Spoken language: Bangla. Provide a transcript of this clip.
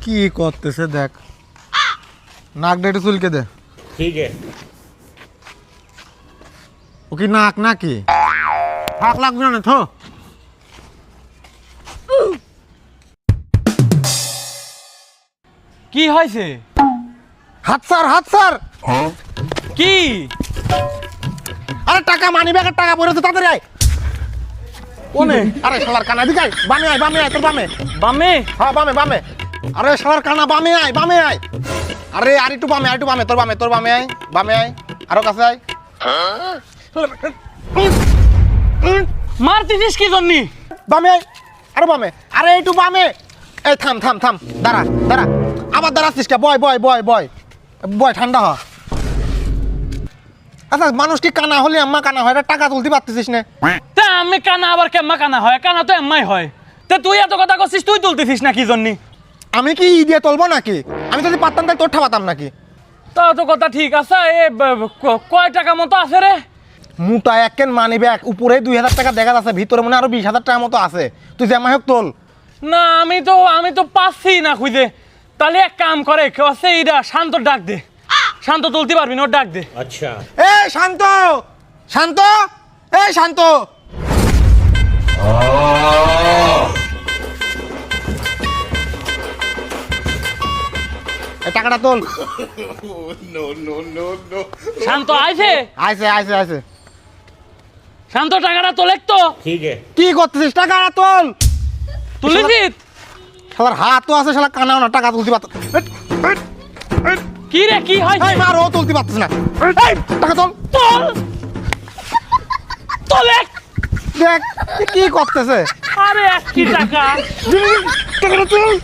কি করতেছে দেখ, নাকটা একটু চুলকে দে। ठीक है ও কি নাক নাকি? হাক লাগবে না তো। কি হয়েছে? হাত স্যার কি? আরে টাকা, মানি ব্যাগের টাকা পড়েছে, তাড়াতাড়ি আয়। কোনে? আরে শালার কানা, দিকে আয়, বামে আয়, বামে আয়, তোর বামে। বামে? হ্যাঁ বামে। আরে শালার কানা, বামে আয়। আরে আর একটু বামে, তোর বামে আয়, আরো কাছে আয়। মারতেছিস কি জন্যি? বামে আয়, আরো বামে, আরে একটু বামে। এই থাম, দাঁড়া। আবার দাঁড়াচ্ছিস কে? বয়, ঠান্ডা হ। আচ্ছা, মানুষ কি কানা হলে আম্মা কানা হয়? এটা টাকা তুলতে পারতেছিস না? তা আমি কানা আবার কেম্মা কানা হয়? কানা তো এম্মাই হয়। তা তুই এত কথা করছিস, তুই তুলতেছিস না কি জন্যি? আমি কি ই দিয়ে তুলবো নাকি? আমি যদি পারতাম তাহলে তোর ঠাপাতাম নাকি? তা তো কথা ঠিক আছে। কয় টাকা মতো আছে রে? মোটা এককেন মানি ব্যাগ, উপরে 2000 টাকা দেখা যাচ্ছে, ভিতরে মনে আরো 20,000 টাকা মতো আছে। তুই জামাই হোক তোল। না আমি তো পাচ্ছি না খুঁজে। তাহলে এক কাম করে, কেউ আছে এইটা শান্ত ডাক দে। শান্ত তুলতে পারবি না, ওর ডাক দে। अच्छा এই শান্ত, এই শান্ত। এই টাকাটা তোল। শান্ত আইছে? আইছে। শান্ত টাকাটা তোলে তো। ठीक है কি করতেছিস? টাকাটা তোল। তুলেছিস? শালার হাত তো আছে, শালা কানাও না, টাকা তুলতে পারত। কি রে, কি হয়? এই মার, ও তুলতে পারতিস না। এই টাকা তোল। তোলে। দেখ কি করতেছে। আরে এক কি টাকা? টাকাটা তোল।